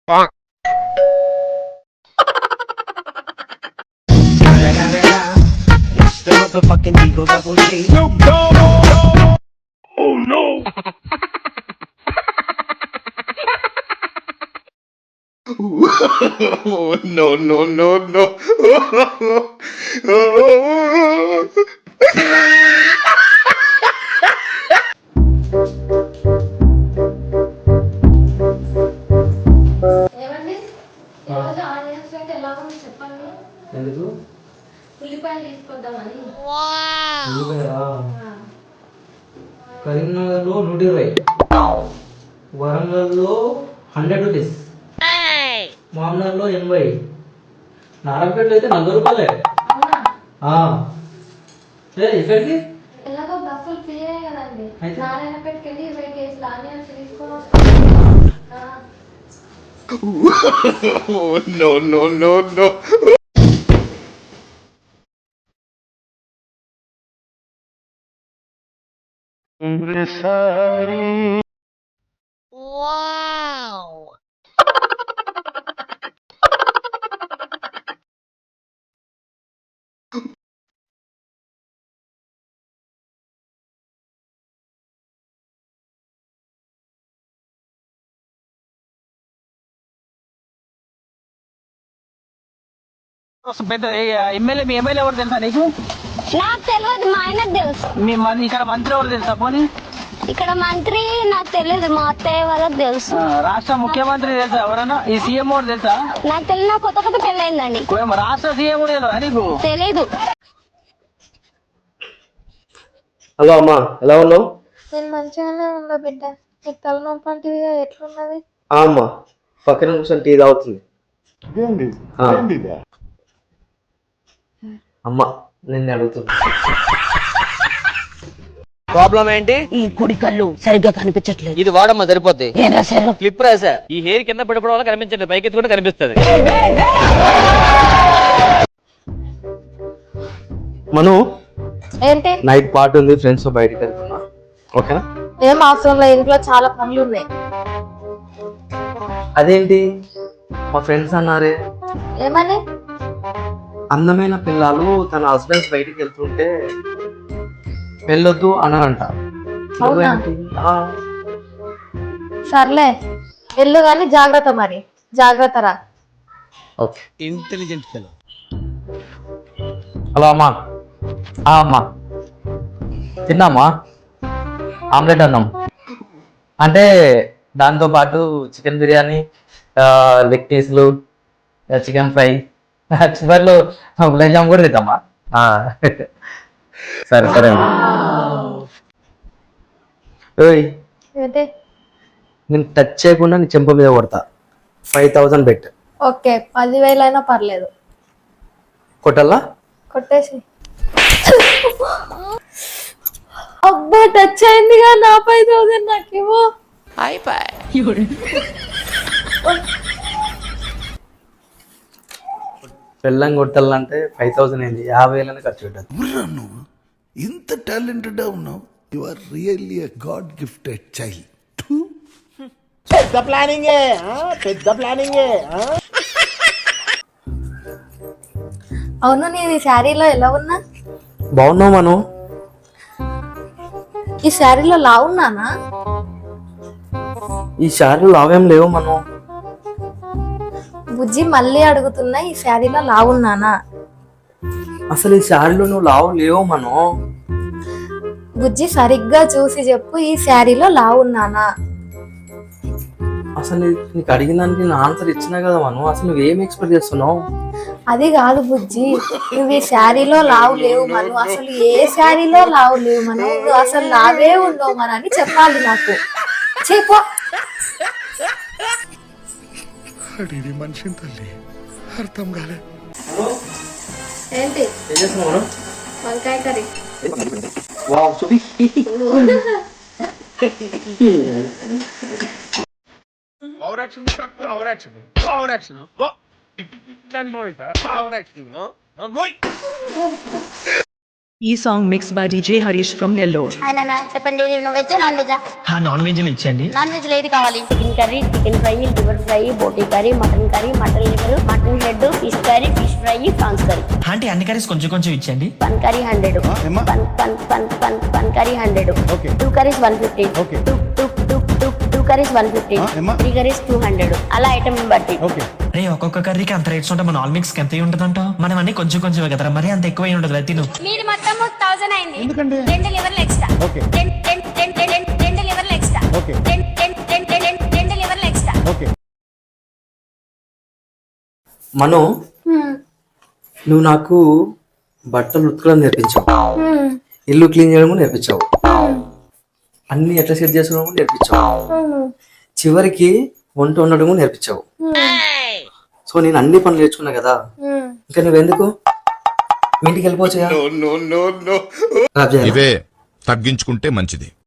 Bonk. It's the motherfucking Eagle Double G. Snoop Dogg. Oh no. Oh, no, no, no, no. ఏమండి ఈరోజు onions rate ఎలా ఉంది చెప్పండి. ఎందుకు ఉల్లిపాయలు తీసుకొద్దామని. ఉల్లిపాయలా? ఆ, కరీంనగర్లో 120, వరంగల్లో 100 రూపీస్, మామనర్లో 80, నారాయణపేటలో అయితే 40 రూపాయలే. అవునా? ఎక్కడికి? ఎలాగో బస్సులు ఫ్రీయే కదండి. అయితే? నారాయణపేటకి వెళ్ళి 20 కేజీలు ఆనియన్స్ తీసుకొని వస్తాం. ఆ, Oh, no, no, no, no. పెద్ద ఎమ్మెల్యే మీ ఎమ్మెల్యే ఎవరు తెలుసా నీకు? నాకు తెలియదు, మా ఆయనకు తెలుసు. మీ ఇక్కడ మంత్రి ఎవరు తెలుసా? పోనీ ఇక్కడ మంత్రి నాకు తెలియదు, మా అత్తయ్య వాళ్ళకి తెలుసు. రాష్ట్ర ముఖ్యమంత్రి తెలుసా? ఎవరన్నా ఈ సీఎం ఎవరు తెలుసా? నాకు తెలియదు, కొత్త కొత్త పెళ్ళయిందండి. రాష్ట్ర సీఎం తెలుసా నీకు? తెలీదు. హలో అమ్మా, ఎలా ఉన్నావు? నేను మంచిగానే ఉన్నా బిడ్డ. నీకు తలనొప్పి అంటే ఎట్లున్నది? అమ్మా పక్కన కూర్చొని టీ తాగుతుంది. అమ్మా నిన్ను అడుగుతుంది. ప్రాబ్లం ఏంటి? ఈ కుడి కళ్ళు సరిగ్గా కనిపించట్లేదు. ఇది వాడమ్మా సరిపోద్ది. ఏం రాశారు? క్లిప్ రాసా. ఈ హెయిర్ కింద పడిపోవడం వల్ల కనిపించండి, పైకి ఎత్తుకుంటే కనిపిస్తుంది. మను ఏంటి? నైట్ పార్టీ ఉంది, ఫ్రెండ్స్ తో బయటికి వెళ్తున్నా, ఓకేనా? ఏం అవసరం లేదు, ఇంట్లో చాలా పనులు ఉన్నాయి. అదేంటి మా ఫ్రెండ్స్ అన్నారే ఏమని? అందమైన పిల్లలు తన హస్బెండ్స్ బయటికి వెళ్తుంటే వెళ్ళొద్దు అన్నారంట. అవునా? ఏంటి? సర్లే వెళ్ళు కానీ జాగ్రత్త, మరి జాగ్రత్త రా. ఓకే. హలో అమ్మా. అమ్మా తిన్నామా? ఆమ్లెట్ అన్నాం, అంటే దాంతో పాటు చికెన్ బిర్యానీ, లెగ్ పీస్లు, చికెన్ ఫ్రై, చివరిలో గులాబ్ జామ్ కూడా తింటామా? సరే సరే అమ్మా. ఓయ్ ఏంటి? నేను టచ్ చేయకుండా నీ చెంప మీద కొడతా. 5000 బెట్. ఓకే, 10,000 అయినా పర్లేదు, కొట్టల్లా? కొట్టేసి. అబ్బా టచ్ అయిందిగా, నా 5,000 నాకేమో. పెళ్ళం కొట్టాలంటే 5000 ఏంది, 50,000 ఖర్చు పెట్టదు. నువ్వు ఇంత టాలెంటెడ్ ఉన్నావు. You are really a god gifted child. అవును, నేను ఈ శారీలో ఎలా ఉన్నా? బాగున్నావు మను. ఈ శారీలో లా ఉన్నానా? ఈ శారీ లావేం లేవు మను. బుజ్జి మళ్ళీ అడుగుతున్నా, ఈ శారీలో లా ఉన్నానా? అసలు ఈ శారీలో నువ్వు లావు లేవు మను. బుజ్జి సరిగ్గా చూసి చెప్పు, ఈ శారీలో లా ఉన్నానా? అసలు నీకు అడిగిన దానికి నేను ఆన్సర్ ఇచ్చినా కదా మను. అసలు నువ్వేం ఎక్స్పెక్ట్ చేస్తున్నావు? అది కాదు బుజ్జి, నువ్వు ఈ శారీలో లావు లేవు మను, అసలు ఏ శారీలో లావు లేవు మను, నువ్వు అసలు లావే ఉండవు మన అని చెప్పాలి నాకు. చెప్పు. అడిగి మనిషిని తల్లి అర్థం కాలే. ఏంటి? ఏం చేస్తున్నావు మను? వంకాయ కర్రీ. వావ్ చూపి. Power action, power action, power action. Go. Then more, power action. Go. ఈ song mix by DJ Harish from Nellore. ఆయన చెప్పండి veg non veg non veg ఇచ్చండి. నాన్ వెజ్ ఏది కావాలి? Chicken curry, chicken fry, liver fry, boti curry, mutton liver, mutton head, fish curry, fish fry, prawns curry. అంటే అన్ని curries కొంచెం కొంచెం ఇచ్చండి. పన్ కర్రీ 100, పన్ కర్రీ 100, 2 కర్రీస్ 150, 2 కర్రీస్ 150, 3 కర్రీస్ 200. అలా ఐటమ్ బట్టి. రే ఒక్కొక్క కర్రీకి అంత రేట్స్ ఉంటే మన ఆల్ మిక్స్ ఎంత ఉంటుందంట? మనం అన్ని కొంచెం కొంచెం కదరా, మరి అంత ఎక్కువ ఉండదు తిను. మీది మొత్తం 1000 అయింది. ఎందుకంటే 2 లివర్లు ఎక్స్ట్రా. 2 లివర్లు ఎక్స్ట్రా. 2 లివర్లు ఎక్స్ట్రా. మను, నువ్వు నాకు బట్టలు ఉతకడం నేర్పించావు, ఇల్లు క్లీన్ చేయడం నేర్పించావు, అన్ని ఎట్లా సెట్ చేసుకోవడం నేర్పించావు, చివరికి వంట వండడం నేర్పించావు. సో నేను అన్ని పనులు నేర్చుకున్నా కదా, ఇంకా నువ్వెందుకు మీ ఇంటికి వెళ్ళిపోవచ్చుగా. ఇవే తగ్గించుకుంటే మంచిది.